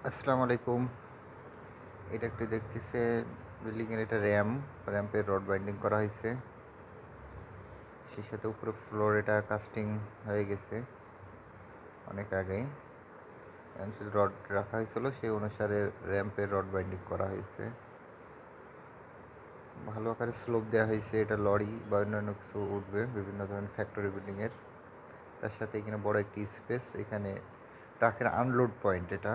আসসালামু আলাইকুম। এটা একটু দেখতেছে বিল্ডিং এর এটা র্যাম্পের রড বাইন্ডিং করা হয়েছে। সেই সাথে উপরে ফ্লোর এটা কাস্টিং হয়ে গেছে অনেক আগেই। এখন শুধু রড রাখা হয়েছিল, সেই অনুসারে র্যাম্পের রড বাইন্ডিং করা হয়েছে। ভালো আকারে স্লোপ দেওয়া হয়েছে। এটা লরি বা অন্যান্য কিছু উঠবে, বিভিন্ন ধরনের ফ্যাক্টরি বিল্ডিং এর। তার সাথে এখানে বড় একটি স্পেস, এখানে ট্রাকের আনলোড পয়েন্ট। এটা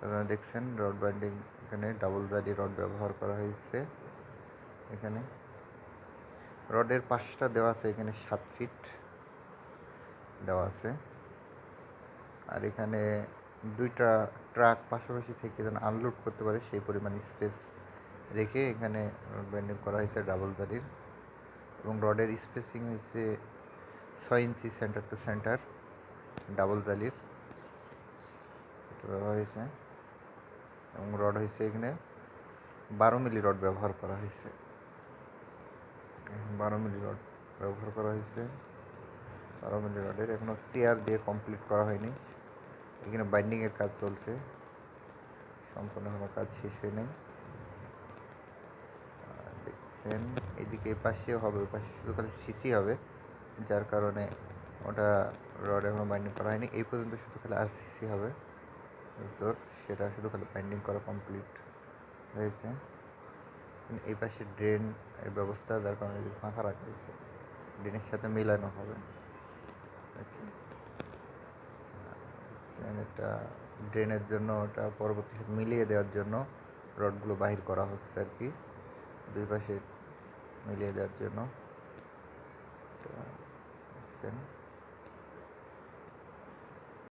আপনারা দেখছেন রড বাইন্ডিং, এখানে ডাবল জালি রড ব্যবহার করা হয়েছে। এখানে রডের পাশটা দেওয়া আছে, এখানে 7 ফিট দেওয়া আছে। আর এখানে দুইটা ট্রাক পাশাপাশি থেকে যেন আনলোড করতে পারে সেই পরিমাণ স্পেস রেখে এখানে রড বাইন্ডিং করা হয়েছে ডাবল জালির। এবং রডের স্পেসিং হয়েছে 6 ইঞ্চি সেন্টার টু সেন্টার ডাবল জালির এটা ব্যবহার হয়েছে। এবং রড হয়েছে এখানে 12 মিলি রড ব্যবহার করা হয়েছে। 12 মিলি রড ব্যবহার করা হয়েছে। 12 মিলি রডের এখনও চেয়ার দিয়ে কমপ্লিট করা হয়নি। এখানে বাইন্ডিংয়ের কাজ চলছে, সম্পূর্ণ এখনো কাজ শেষ হয় নাই। দেখছেন এদিকে এই পাশেও হবে, ওই পাশে শুধু খালি সিসি হবে, যার কারণে ওটা রড এখনো বাইন্ডিং করা হয়নি। এই পর্যন্ত শুধু খালি আর সিসি হবে তোর, সেটা শুধু খালি বাইন্ডিং করা কমপ্লিট হয়েছে। এই পাশে ড্রেন এর ব্যবস্থা, যার কারণে ফাঁকা রাখা হয়েছে, ড্রেনের সাথে মেলানো হবে। এটা ড্রেনের জন্য, ওটা পরবর্তী সাথে মিলিয়ে দেওয়ার জন্য রডগুলো বাহির করা হচ্ছে আর কি, দুই পাশে মিলিয়ে দেওয়ার জন্য।